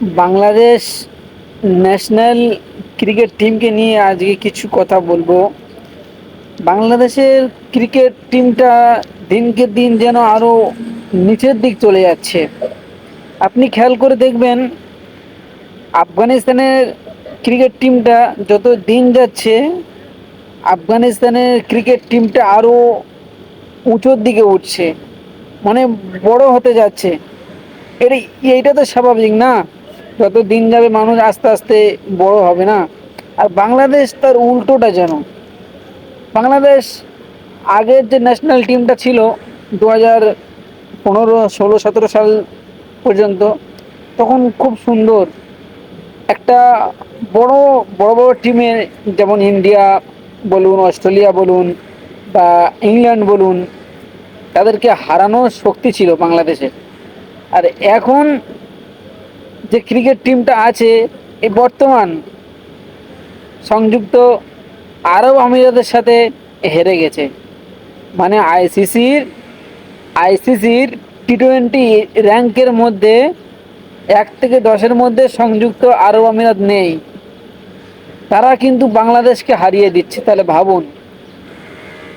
Bangladesh national cricket টিমকে নিয়ে আজকে কিছু কথা বলবো। বাংলাদেশের ক্রিকেট টিমটা দিনকে দিন যেন আরো নিচের দিক চলে যাচ্ছে। আপনি খেয়াল করে দেখবেন, আফগানিস্তানের ক্রিকেট টিমটা যত দিন যাচ্ছে, আফগানিস্তানের ক্রিকেট টিমটা আরো উঁচুর দিকে উঠছে, মানে বড় হতে যাচ্ছে। এটা এইটা তো স্বাভাবিক না? যত দিন যাবে মানুষ আস্তে আস্তে বড় হবে না? আর বাংলাদেশ তার উল্টোটা যেন। বাংলাদেশ আগের যে ন্যাশনাল টিমটা ছিল 2015, 16, 17 সাল পর্যন্ত, তখন খুব সুন্দর একটা বড় বড় বড় টিমের, যেমন ইন্ডিয়া বলুন, অস্ট্রেলিয়া বলুন বা ইংল্যান্ড বলুন, তাদেরকে হারানোর শক্তি ছিল বাংলাদেশে। আর এখন যে ক্রিকেট টিমটা আছে, এই বর্তমান সংযুক্ত আরব আমিরাতের সাথে হেরে গেছে। মানে আইসিসির টি-20 র্যাঙ্কের মধ্যে 1 থেকে 10-এর মধ্যে সংযুক্ত আরব আমিরাত নেই। তারা কিন্তু বাংলাদেশকে হারিয়ে দিচ্ছে। তাহলে ভাবুন,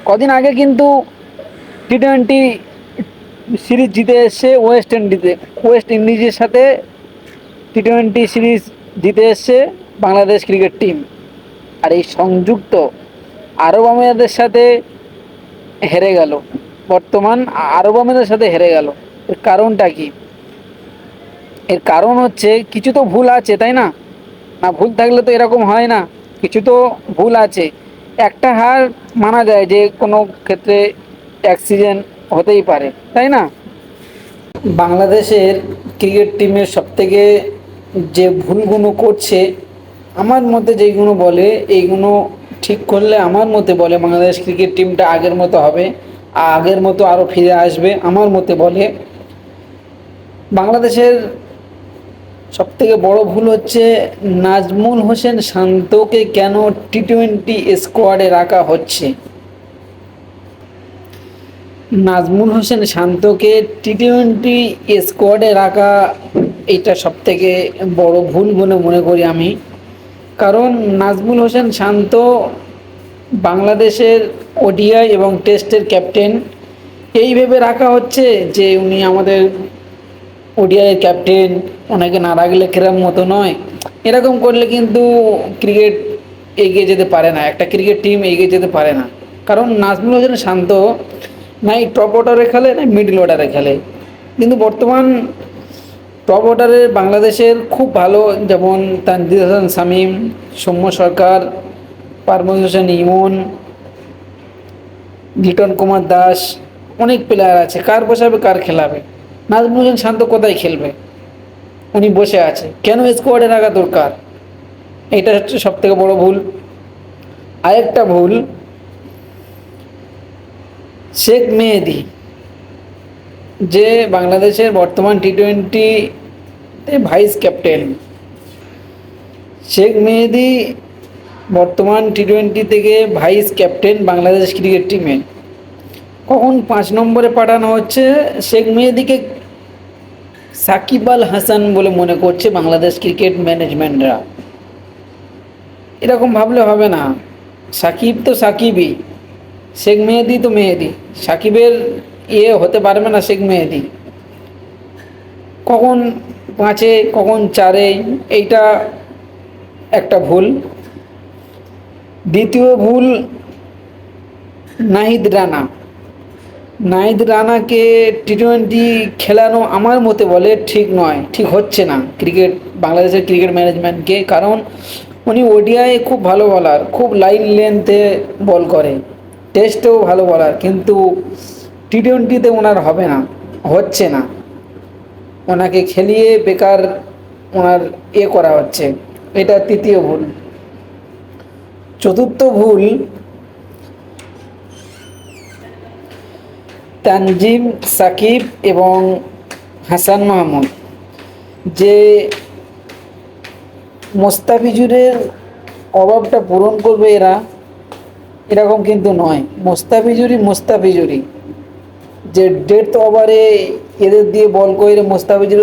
কদিন আগে কিন্তু টি-20 সিরিজ জিতে এসছে ওয়েস্ট ইন্ডিজের সাথে। টি-20 সিরিজ জিতে এসছে বাংলাদেশ ক্রিকেট টিম। আর এই সংযুক্ত আরব আমিরাতের সাথে হেরে গেল। বর্তমান আরব আমিরাতের সাথে হেরে গেল। এর কারণটা কি? এর কারণ হচ্ছে কিছু তো ভুল আছে, তাই না? না, ভুল থাকলে তো এরকম হয় না। কিছু তো ভুল আছে। একটা হার মানা যায় যে কোনো ক্ষেত্রে অ্যাক্সিডেন্ট হতেই পারে, তাই না? বাংলাদেশের ক্রিকেট টিমের সবথেকে যে ভুলগুলো করছে, আমার মতে যেইগুলো বলে, এইগুলো ঠিক করলে আমার মতে বলে বাংলাদেশ ক্রিকেট টিমটা আগের মতো হবে, আগের মতো আরও ফিরে আসবে আমার মতে বলে। বাংলাদেশের সবথেকে বড় ভুল হচ্ছে নাজমুল হোসেন শান্তকে কেন টি-20 স্কোয়াডে রাখা হচ্ছে। নাজমুল হোসেন শান্তকে টি-20 স্কোয়াডে রাখা, এটা সবথেকে বড় ভুল বলে মনে করি আমি। কারণ নাজমুল হোসেন শান্ত বাংলাদেশের ওডিআই এবং টেস্টের ক্যাপ্টেন। এই ভেবে রাখা হচ্ছে যে উনি আমাদের ওডিআইয়ের ক্যাপ্টেন, ওনাকে না রাখলে খেলার মতো নয়। এরকম করলে কিন্তু ক্রিকেট এগিয়ে যেতে পারে না, একটা ক্রিকেট টিম এগিয়ে যেতে পারে না। কারণ নাজমুল হোসেন শান্ত নাই টপ অর্ডারে খেলে, নাই মিডল অর্ডারে খেলে। কিন্তু বর্তমান টপ অর্ডারে বাংলাদেশের খুব ভালো, যেমন তানজিদ হাসান শামীম, সৌম্য সরকার, পারভেজ হোসেন ইমন, লিটন কুমার দাস, অনেক প্লেয়ার আছে। কার বসাবে, কার খেলাবে? নাজমুল হোসেন শান্ত কোথায় খেলবে? উনি বসে আছে, কেন স্কোয়াডে রাখা দরকার? এটা হচ্ছে সব থেকে বড় ভুল। আরেকটা ভুল, শেখ মেহেদী, যে বাংলাদেশের বর্তমান টি-20 ভাইস ক্যাপ্টেন। শেখ মেহেদী বর্তমান টি-20 থেকে ভাইস ক্যাপ্টেন বাংলাদেশ ক্রিকেট টিমে। কখন 5 নম্বরে পাঠানো হচ্ছে শেখ মেহেদীকে? সাকিব আল হাসান বলে মনে করছে বাংলাদেশ ক্রিকেট ম্যানেজমেন্টরা। এরকম ভাবলে হবে না। সাকিব তো সাকিবই, শেখ মেহেদী তো মেহেদী। সাকিবের হতে পারবে না শেখ মেহেদী। কখন 5-এ, কখন 4-এ, এইটা একটা ভুল। দ্বিতীয় ভুল, নাহিদ রানাকে টি-20 খেলানো আমার মতে বলে ঠিক নয়, ঠিক হচ্ছে না ক্রিকেট, বাংলাদেশের ক্রিকেট ম্যানেজমেন্টকে। কারণ উনি ওডিআই খুব ভালো বলার, খুব লাইন লেন্থে বল করে, টেস্টেও ভালো বলার, কিন্তু টি-20তে ওনার হবে না, হচ্ছে না। ওনাকে খেলিয়ে বেকার ওনার করা হচ্ছে। এটা তৃতীয় ভুল। চতুর্থ ভুল, তানজিম সাকিব এবং হাসান মাহমুদ যে মোস্তাফিজুরের অভাবটা পূরণ করবে এরা, এরকম কিন্তু নয়। মোস্তাফিজুরি যে ডেথ ওভারে এদের দিয়ে বল করে মোস্তাফিজের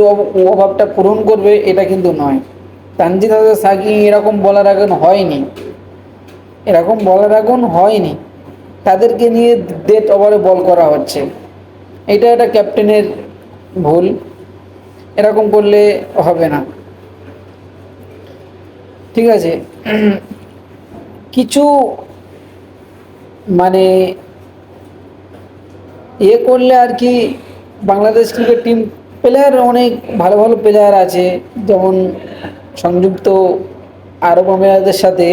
অভাবটা পূরণ করবে, এটা কিন্তু নয়। তানজিদ হাসান সাকিব এরকম বলার এখন হয়নি, এরকম বলার এখন হয়নি। তাদেরকে নিয়ে ডেথ ওভারে বল করা হচ্ছে, এটা একটা ক্যাপ্টেনের ভুল, এরকম করলে হবে না। ঠিক আছে, কিছু মানে করলে আর কি, বাংলাদেশ ক্রিকেট টিম প্লেয়ার অনেক ভালো ভালো প্লেয়ার আছে, যেমন সংযুক্ত আরব আমিরাতের সাথে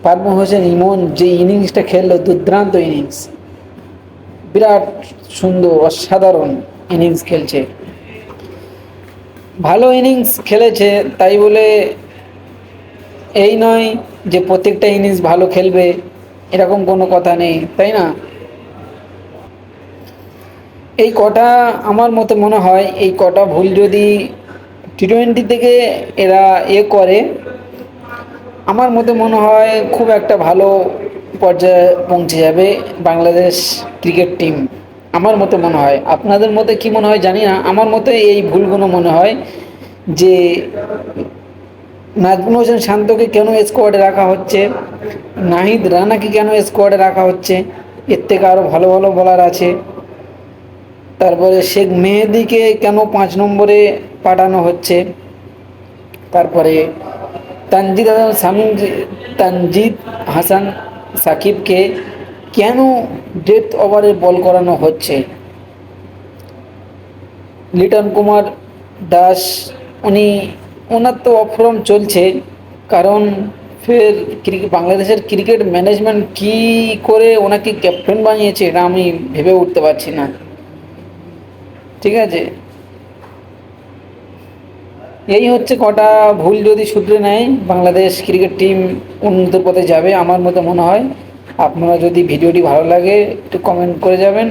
পারভেজ হোসেন ইমন যে ইনিংসটা খেললো, দুর্দান্ত ইনিংস, বিরাট সুন্দর অসাধারণ ইনিংস খেলছে, ভালো ইনিংস খেলেছে। তাই বলে এই নয় যে প্রত্যেকটা ইনিংস ভালো খেলবে, এরকম কোনো কথা নেই, তাই না? এই কটা আমার মতে মনে হয়, এই কটা ভুল যদি টি-20 থেকে এরা করে, আমার মতে মনে হয় খুব একটা ভালো পর্যায়ে পৌঁছে যাবে বাংলাদেশ ক্রিকেট টিম। আমার মতে মনে হয়, আপনাদের মতে কি মনে হয় জানি না, আমার মতে এই ভুলগুলো মনে হয় যে নাজমুল হোসেন শান্তকে কেন স্কোয়াডে রাখা হচ্ছে, নাহিদ রানাকে কেন স্কোয়াডে রাখা হচ্ছে, এর থেকে আরও ভালো ভালো বোলার আছে। তারপরে শেখ মেহেদিকে কেন 5 নম্বরে পাঠানো হচ্ছে, তারপরে তানজিদ হাসান সাকিবকে কেন ডেথ ওভারে বল করানো হচ্ছে, লিটন কুমার দাস ওনার তো অফ ফর্ম চলছে, কারণ ফের বাংলাদেশের ক্রিকেট ম্যানেজমেন্ট কি করে ওনাকে ক্যাপ্টেন বানিয়েছে, এটা আমি ভেবে উঠতে পারছি না। ঠিক আছে, এই হচ্ছে কটা ভুল যদি শুধরে নেয়, বাংলাদেশ ক্রিকেট টিম উন্নতির পথে যাবে আমার মতো মনে হয়। আপনারা যদি ভিডিওটি ভালো লাগে একটু কমেন্ট করে যাবেন।